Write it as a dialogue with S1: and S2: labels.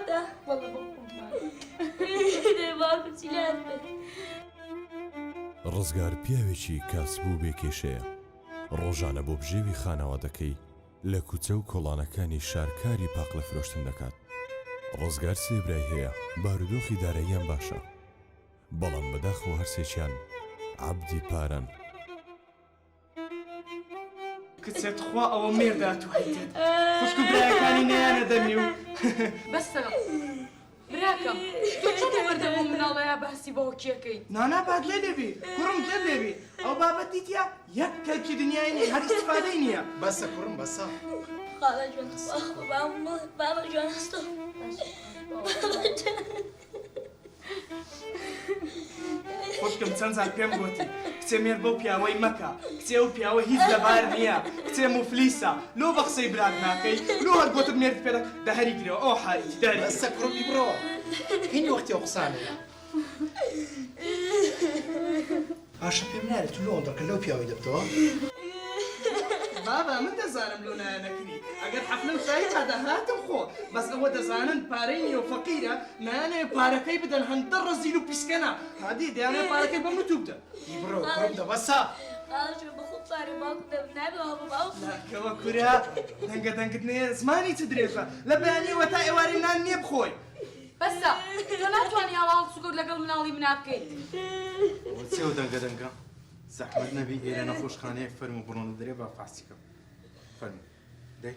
S1: نادا
S2: والله بقوم
S1: باكم سيلات
S3: ڕزگار پیاوێکی کاسبوو بێکێشەیە ڕۆژانە بۆ بژێوی خانەوادەکەی لە کوچە و کۆڵانەکانی شارکاری پاق لە فرۆشتن دەکات. ڕزگار سێ برای هەیە، بارودۆخی داراییان باشە، بەڵام بەداخەوە هەرسێکیان عەبدی پارەن.
S4: کچێت خوا ئەوە مێردات و هەیتێت خوشک و برایەکانی نەیانە دەمی و
S2: بەسە براکەم تۆ چۆن وەردەبوو مناڵەیە بەهسی بەوە کێکەی
S4: نانا باد لێ دەبی کوڕم لێ دەبی ئەو بابەتی تیا یەک کەلکی دنیای نیە هەر ئیستیفادەی نییە.
S5: بەسە کوڕم بەسە
S1: خاڵە جوان بابا جوان هەستە
S4: خوشکم چەند جار پێم گوتی کچێ مێر بەو پیاوەی مەکە، کچێ و پیاوە هیچ لەبار نییە، کچێ مفلیسە، لۆ بە قسەی برات ناکەی، لۆ هەر گوتت مێرد پێدە دەهەری گرەوە ئەو حالیتی داری.
S5: بەسە کوڕمی بڕۆ هینی وەختی ئەو قسانەیە. پاشە پێم نارێت تو لۆ ئەڵدەکە لەو پیاوەی دەبتەوە.
S4: بابا من دەزانم لۆ نایەنەکردی ئەگەر حەفلەم شایی چادەهاتم خۆ بەس ئەوە دەزانن پارەی نیە و فەقیرە نایانەوێ پارەکەی بدەن هەندە ڕەزیل و پیسکەنە هادی دەیانێ پارەکەی بە متوو بدە.
S5: بڕۆ کوڕم دە بەسە
S1: خاڵە جوان بەخۆ پارە باوکم دەبنابێ بابا باوکم
S4: کەوە کورا دەنگە دەنگت نێ زمانی چ درێژە لە بەیانیەوە تا ئێوارەی نان نییە بخۆی.
S2: بەسە تۆ ناتوانانی هەواڵ سوگەوت لەگەڵ مناڵی منا بکەیت.
S5: چێ و دەنگە دەنگە زەحمەت نەبی ئێرە نەخۆشخانەیەک فەرمو بڕۆنە دەرێ با فاسیکەم فەرمو دەی